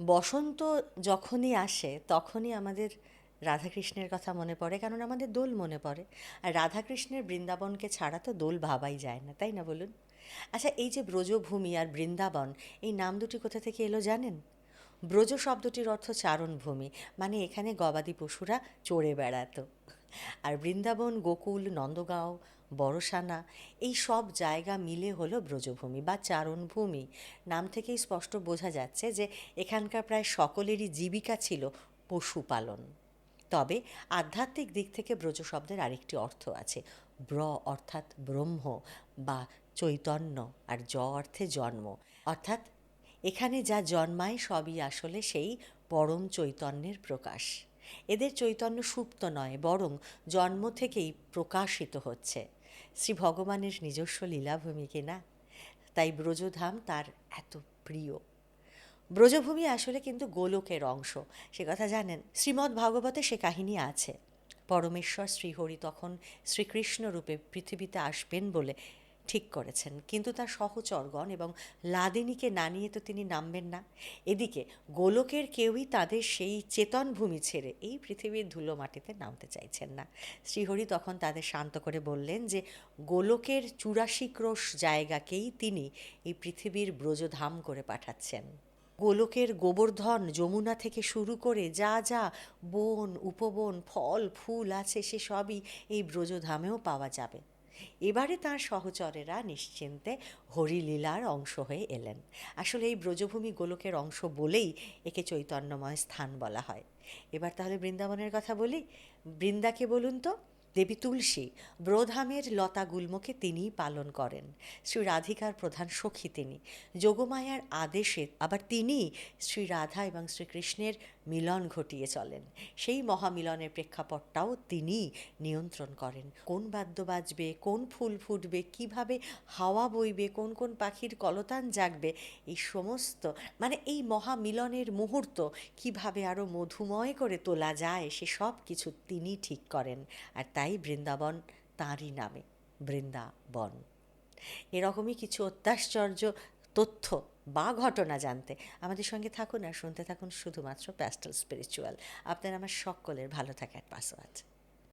বসন্ত যখনই আসে তখনই আমাদের রাধাকৃষ্ণের কথা মনে পড়ে, কারণ আমাদের দোল মনে পড়ে। আর রাধাকৃষ্ণের বৃন্দাবনকে ছাড়া তো দোল ভাবাই যায় না, তাই না বলুন? আচ্ছা, এই যে ব্রজভূমি আর বৃন্দাবন, এই নাম দুটি কোথা থেকে এলো জানেন? ব্রজ শব্দটির অর্থ চারণভূমি, মানে এখানে গবাদি পশুরা চড়ে বেড়াতো। আর বৃন্দাবন, গোকুল, নন্দগাঁও, বড়সানা, এই সব জায়গা মিলে হলো ব্রজভূমি বা চারণভূমি। নাম থেকেই স্পষ্ট বোঝা যাচ্ছে যে এখানকার প্রায় সকলেরই জীবিকা ছিল পশুপালন। তবে আধ্যাত্মিক দিক থেকে ব্রজ শব্দের আরেকটি অর্থ আছে। ব্র অর্থাৎ ব্রহ্ম বা চৈতন্য, আর অর্থে জন্ম, অর্থাৎ এখানে যা জন্মায় সবই আসলে সেই পরম চৈতন্যের প্রকাশ। এদের চৈতন্য সুপ্ত নয়, বরং জন্ম থেকেই প্রকাশিত হচ্ছে। শ্রী ভগবানের নিজস্ব লীলাভূমি কিনা, তাই ব্রজধাম তার এত প্রিয়। ব্রজভূমি আসলে কিন্তু গোলকের অংশ, সে কথা জানেন? শ্রীমদ্ ভাগবতে সে কাহিনী আছে। পরমেশ্বর শ্রীহরি তখন শ্রীকৃষ্ণ রূপে পৃথিবীতে আসবেন বলে ঠিক করেছেন, কিন্তু তার সহচরগণ এবং লাদিনীকে না নিয়ে তো তিনি নামবেন না। এদিকে গোলকের কেউই তাদের সেই চেতন ভূমি ছেড়ে এই পৃথিবীর ধুলো মাটিতে নামতে চাইছেন না। শ্রীহরি তখন তাদের শান্ত করে বললেন যে গোলকের ৮৪ ক্রোশ জায়গাকেই তিনি এই পৃথিবীর ব্রজধাম করে পাঠাচ্ছেন। গোলকের গোবর্ধন যমুনা থেকে শুরু করে যা যা বন, উপবন, ফল ফুল আছে, সে সবই এই ব্রজধামেও পাওয়া যাবে। এবারে তাঁর সহচরেরা নিশ্চিন্তে হরিলীলার অংশ হয়ে এলেন। আসলে এই ব্রজভূমি গোলকের অংশ বলেই একে চৈতন্যময় স্থান বলা হয়। এবার তাহলে বৃন্দাবনের কথা বলি। বৃন্দাকে বলুন তো। দেবী তুলসী ব্রধামের লতা গুল্মকে তিনিই পালন করেন। শ্রী রাধিকার প্রধান সখী তিনি। যোগমায়ার আদেশে আবার তিনি শ্রী রাধা এবং শ্রীকৃষ্ণের মিলন ঘটিয়ে চলেন। সেই মহামিলনের প্রেক্ষাপটটাও তিনি নিয়ন্ত্রণ করেন। কোন বাদ্য বাজবে, কোন ফুল ফুটবে, কিভাবে হাওয়া বইবে, কোন কোন পাখির কলতান জাগবে, এই সমস্ত, মানে এই মহামিলনের মুহূর্ত কিভাবে আরও মধুময় করে তোলা যায়, সে সব কিছু তিনি ঠিক করেন। আর তাই বৃন্দাবন তাঁরই নামে, বৃন্দাবন। এরকমই কিছু অত্যাশ্চর্য তথ্য বা ঘটনা জানতে আমাদের সঙ্গে থাকুন আর শুনতে থাকুন শুধুমাত্র প্যাস্টেল স্পিরিচুয়াল। আপনার আমার সকলের ভালো থাকার পাসওয়ার্ড।